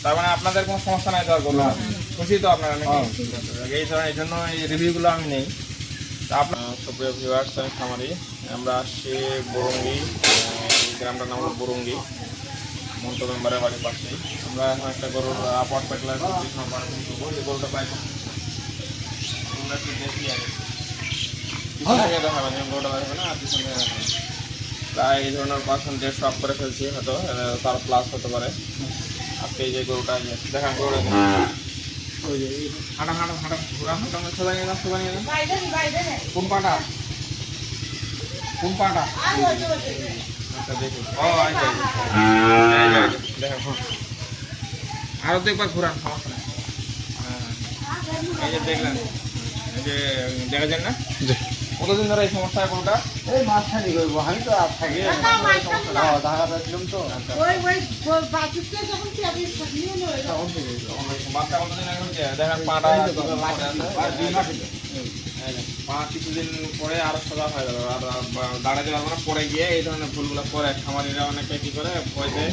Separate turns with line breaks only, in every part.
তার মানে আপনাদের কোনো সমস্যা নাই তো আর গরু খুশি তো আপনারা নাকি? এই ধরনের এই জন্য এই রিভিউগুলো আমি নেই। তা আপনার সুপ্রিয় ভিউয়ার্স, আমি খামারি, আমরা আসছি বরঙ্গি, গ্রামটার নাম হলো বরঙ্গি, মন্টু মেম্বারের বাড়ির পাশেই। আমরা এখন একটা গরুর আপট পেটলার এই গরুটা প্রায় আমরা একটু দেখি আগে পিছন থেকে দেখাবেন, গরুটা দেখাবে না আর পিছন থেকে দেখাবেন। প্রায় এই ধরনের পার্সেন্টেজ সব করে ফেলছি, হয়তো তার প্লাস হতে পারে। আজকে এই যে গরুটা দেখা গরু হাঁটা হাঁটা হাঁটা ঘোরা হাঁটা সোজা নিয়ে যান, সোজা নিয়ে যান। কোন পাটা কোন পাটা আচ্ছা দেখি। ও আচ্ছা দেখো আরো তো একবার ঘোরান, সমস্যা নেই। এই যে দেখলেন, এই যে দেখা যান না কতদিন ধরে এই সমস্যা কোনটা?
এই মাছ থাকি করবো আমি তো আর থাকি ঢাকাটা ছিলাম তো
বাচ্চা কতদিন আগে হচ্ছে দেখেন পাটা পা কিছুদিন পরে আরো সোজা হয়ে যাবে, আর দাঁড়াতে পারবো না। পরে গিয়ে এই ধরনের ভুলগুলো করে খামারিরা অনেকে কি করে পয়সে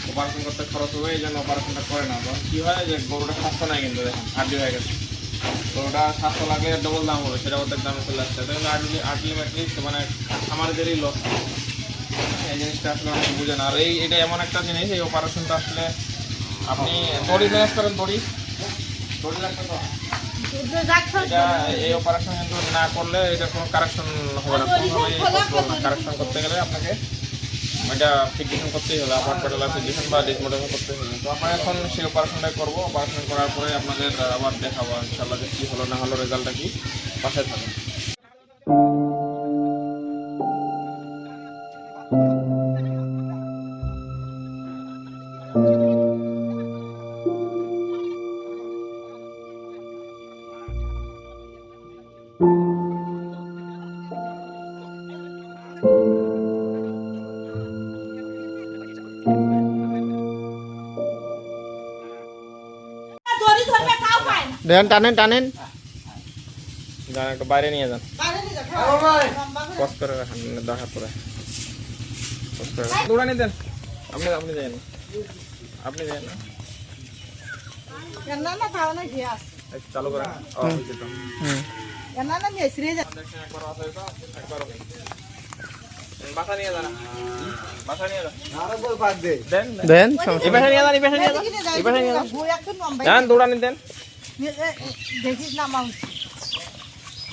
অপারেশন করতে খরচ হবে, এই জন্য অপারেশনটা করে না। তখন কি হয় যে গরুটা স্বাস্থ্য নাই, কিন্তু দেখেন হাড্ডি হয়ে গেছে। গরুটা স্বাস্থ্য লাগলে ডবল দাম হবে, সেটা অর্ধেক দামে চলে আসছে। আলটিমেটলি মানে খামারিদেরই লস। এই জিনিসটা আসলে অনেকে বুঝে না। আর এটা এমন একটা জিনিস, এই অপারেশনটা আসলে আপনি দড়ি ম্যানেজ করেন, দড়ি লাগবে তো এটা এই অপারেশন কিন্তু না করলে এটা কোনো কারেকশন হবে না, কোনোভাবেই কারেকশন করতে গেলে আপনাকে এটা ফিক্সেশন করতেই হবে, আপার পেডালার ফিক্সেশন বা ডিসমোডেশন করতে হবে। তো আমরা এখন সেই অপারেশনটাই করবো। অপারেশন করার পরে আপনাদের আবার দেখাবো ইনশাআল্লাহ যে কী হলো না হলো, রেজাল্টটা কি। পাশে থাকুন।
দেন টানেন টানেন
যান একটু বাইরে নিয়ে যান, কষ্ট করে রাখেন, দেখার পরে দৌড়ানি দেন। আপনি আপনি যান, আপনি যান চালু করেন। বাসা নিয়ে যান, বাসা নিয়ে যান,
দেন
এই বাসা নিয়ে যান, এই বাসা নিয়ে যান, এই বাসা নিয়ে যান, দৌড়ানি দেন,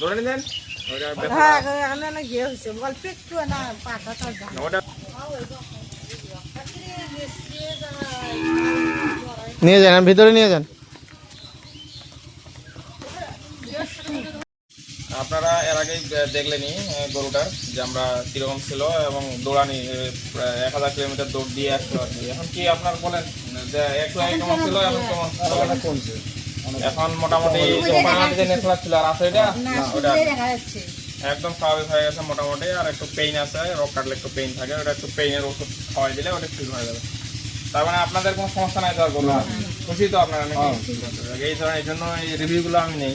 দৌড়ানি দেন।
নিয়ে যান, ভিতরে নিয়ে যান।
আপনারা এর আগেই দেখলেনি গরুটার যে আমরা কিরকম ছিল এবং দৌড়ানি 1000 কিলোমিটার দৌড় দিয়ে আসলো আর কি। এখন কি আপনার বলেন যে একটু আগে কেমন ছিল, এখন কেমন কমছে? এখন মোটামুটি যে নেশলা ছিল আর আছে এটা ওটা একদম স্বাভাবিক হয়ে গেছে মোটামুটি। আর একটু পেইন আছে, রক কাটলে একটু পেইন থাকে, ওটা একটু পেইনের ওষুধ খাওয়াই দিলে ওটা ঠিক হয়ে যাবে। তার মানে আপনাদের কোনো সমস্যা নাই তো আর গরু খুশি তো আপনারা নাকি? এই ধরনের এই জন্য এই রিভিউগুলো আমি নেই।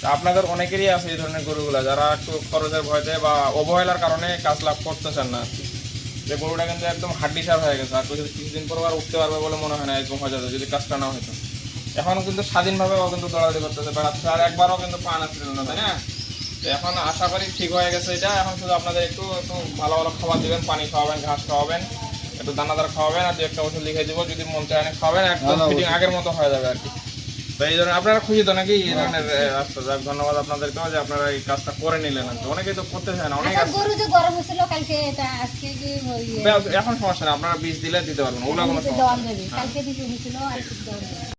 তা আপনাদের অনেকেরই আছে এই ধরনের গরুগুলো, যারা একটু খরচের ভয়তে বা অবহেলার কারণে কাজ লাভ করতেছেন না। যে গরুটা কিন্তু একদম হাড্ডিসার হয়ে গেছে, আর কিছুদিন পর আর উঠতে পারবে বলে মনে হয় না, এরকম হয়ে যেত যদি কাজটা না হতো। এখন কিন্তু স্বাধীনভাবে ও কিন্তু দৌড়াদৌড়ি করতেছে, বেড়াচ্ছে, আর একবারও কিন্তু পা নাচ্ছিল না, তাই না? তো এখন আশা করি ঠিক হয়ে গেছে এটা। এখন শুধু আপনাদের একটু একটু ভালো ভালো খাবার দিবেন, পানি খাওয়াবেন, ঘাস খাওয়াবেন, একটু দানাদার খাওয়াবেন, আর দু একটা ওষুধ লিখে দিব, যদি মন চায় অনেক খাওয়াবেন, একদম ফিটিং আগের মতো হয়ে যাবে আর কি। তো এই ধরনের আপনারা খুশি তো নাকি? এই ধরনের রাস্তা যাক, ধন্যবাদ আপনাদেরকেও যে আপনারা এই কাজটা করে নিলেন। অনেকেই তো করতে চায় না, অনেক এখন সমস্যা নেই, আপনারা বীজ দিলে দিতে পারবেন, ওগুলো কোনো সমস্যা নেই।